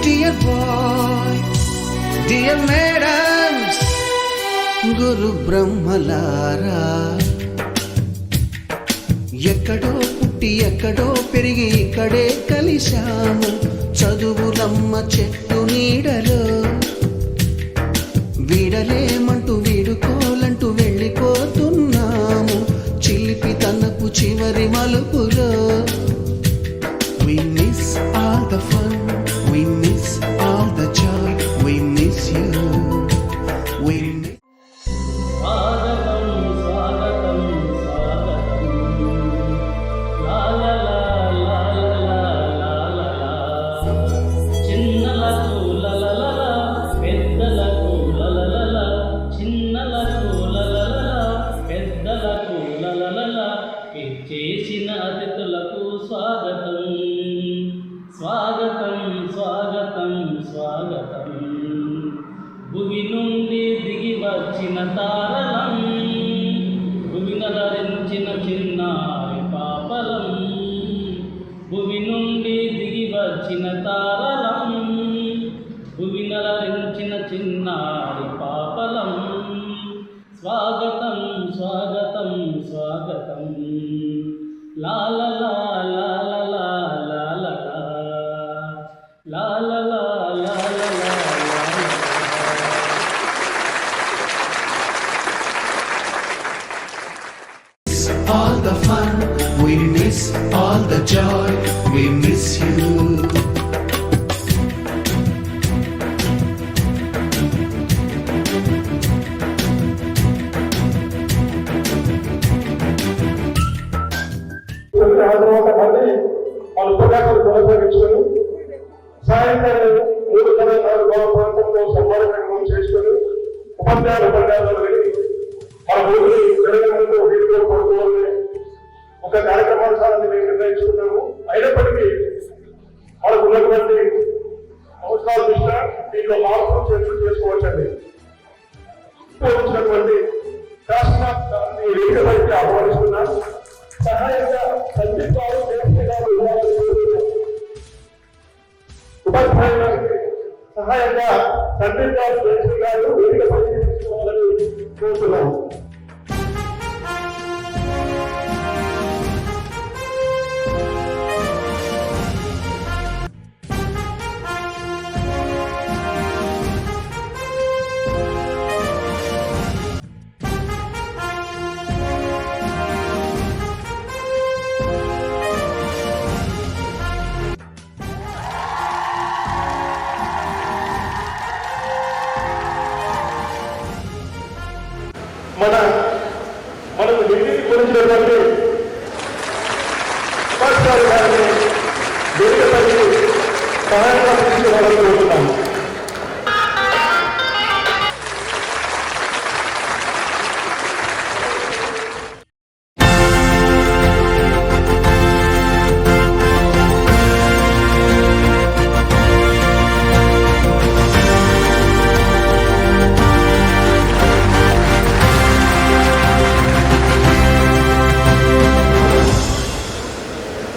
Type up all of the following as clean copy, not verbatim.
Dear boy, dear madams, గురు బ్రహ్మలారా, ఎక్కడో పుట్టి ఎక్కడో పెరిగి ఇక్కడే కలిశాము. చదువులమ్మ చెట్టు నీడలో వీడలేమంటూ వీడుకోలంటూ వెళ్ళిపోతున్నాము. చిలిపి తనపు చివరి మలుపులో we miss all the fun, we miss all the joy, we miss you, we miss. చేసిన అతిథులకు స్వాగతం స్వాగతం స్వాగతం స్వాగతం. భువి నుండి దిగి వచ్చిన తారలం, భువినరించిన చిన్నారి పాపలం. భువి నుండి దిగి వచ్చిన తారలం, భువినరించిన చిన్నారి పాపలం. స్వాగతం స్వాగతం స్వాగతం. లా లా లా లా లా లా లా లా లా లా లా లా. All the fun, we miss all the joy, we miss you. వాళ్ళు ఉపన్యాసాలు కొనసాగించుకొని సాయంత్రం 3:30 ప్రాంతంలో సంభాషణ చేసుకొని ఉపన్యాసాలు వెళ్ళి మన ఊరిని తెలంగాణలో వీడియో పడుకోవాలని ఒక కార్యక్రమాన్ని మేము నిర్ణయించుకున్నాము. అయినప్పటికీ మనకు ఉన్నటువంటి అవసరాల దృష్ట్యా దీంట్లో మార్పులు చేర్పులు చేసుకోవచ్చండి. వచ్చినటువంటి శాసనాన్ని వేదికపైకి ఆహ్వానిస్తున్నాను. సహాయంగా సందీప్ గారు ఉపాధ్యాయులకు సహాయంగా సందీప్ గారు వేదికపైకి తీసుకోవాలని కోరుతున్నాము. మనకు డిగ్రీకి గురించినటువంటి ఉపాధ్యాయులు గారిని వేదికపైకి సహాయంగా తీసుకోవాలని కోరుతున్నాము.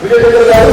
విజయ్ గారు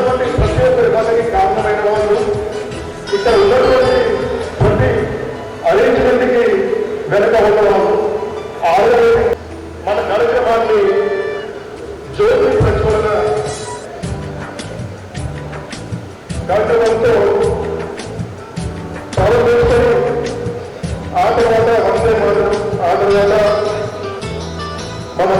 ఉన్నటువంటి ప్రతి ఒక్క విధానానికి కారణమైన వాళ్ళు, ఇక్కడ ఉన్నటువంటి ప్రతి అరేంజ్మెంట్కి వెనక ఉన్నవాళ్ళు ఆల్రెడీ మన కార్యక్రమాన్ని జ్యోతి ప్రచురణ కార్యక్రమంతో ప్రారంభించుకొని ఆ తర్వాత వందే మాతరం, ఆ తర్వాత మనం